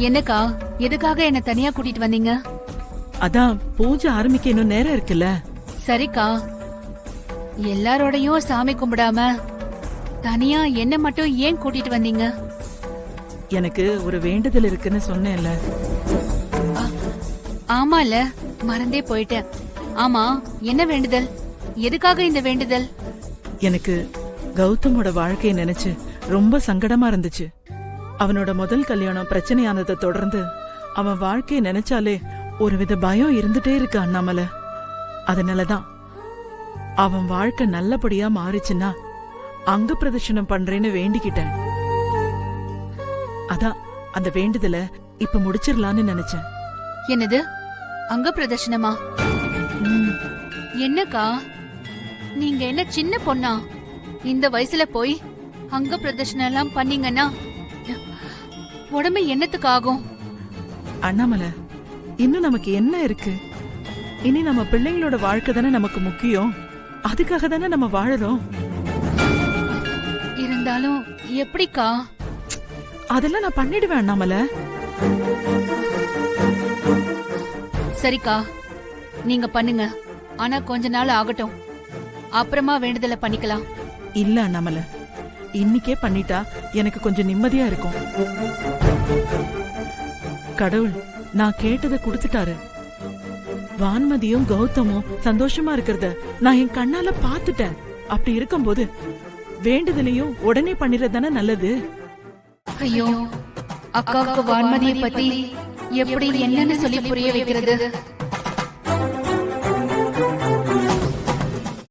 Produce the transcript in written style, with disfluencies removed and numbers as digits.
என்னக்கா, எதுக்காக என்ன தனியா கூட்டிட்டு வந்தீங்க? அதான் பூஜை ஆரம்பிக்க இன்னும் நேரம் இருக்குல்ல. சரிக்கா, எல்லாரோடையும் சாமி கும்பிடாம தனியா என்ன மட்டும் ஏன் கூட்டிட்டு வந்தீங்க? எனக்கு ஒரு வேண்டுதல் இருக்குன்னு சொன்னேன்ல. ஆமால, மறந்தே போயிட்டேன். ஆமா, என்ன வேண்டுதல்? எதுக்காக இந்த வேண்டுதல்? எனக்கு கௌதமோட வாழ்க்கையை நினைச்சு ரொம்ப சங்கடமா இருந்துச்சு. அவனோட முதல் கல்யாணம் பிரச்சனையானதை தொடர்ந்து அவன் வாழ்க்கையை நினைச்சாலே ஒருவித பயம் இருந்துட்டே இருக்கு அண்ணாமலை. அதனாலதான் அவன் வாழ்க்கை நல்லபடியா மாறிச்சுன்னா அங்க பிரதர்ஷனம் பண்றேன்னு வேண்டிக்கிட்டேன். அதான் அந்த வேண்டுதல இப்ப முடிச்சிடலான்னு நினைச்சேன். என்னது, அங்க பிரதர்ஷனமா? என்னக்கா, நீங்க என்ன சின்ன பொண்ணா? இந்த வயசுல போய் அங்க பிரதர்ஷனம் எல்லாம் பண்ணீங்கன்னா உடம்பு என்னத்துக்கு ஆகும்? அண்ணாமலை, இன்னும் நமக்கு என்ன இருக்கு? இனி நம்ம பிள்ளைங்களோட வாழ்க்கை தானே நமக்கு முக்கியம். அதுக்காக தானே நம்ம வாழறோம். இருந்தாலும் எப்படிக்கா? அதெல்லாம் நான் பண்ணிடுவேன் அண்ணாமலை. சரிக்கா, நீங்க பண்ணுங்க. ஆனா கொஞ்ச நாள் ஆகட்டும், அப்புறமா வேண்டுதலை பண்ணிக்கலாம். இல்ல அண்ணாமலை, இன்னைக்கே பண்ணிட்டா எனக்கு கொஞ்சம் நிம்மதியா இருக்கும். கடவுள் நான் கேட்டதை கொடுத்துட்டாரு. வான்மதியும் கௌதமும் சந்தோஷமா இருக்கிறத நான் என் கண்ணால பாத்துட்டேன். அப்படி இருக்கும்போது வேண்டுதலையும் உடனே பண்ணிடுறதானே நல்லது. ஐயோ, அக்காவுக்கு வான்மதியை பத்தி எப்படி என்னன்னு சொல்லி புரிய வைக்கிறது?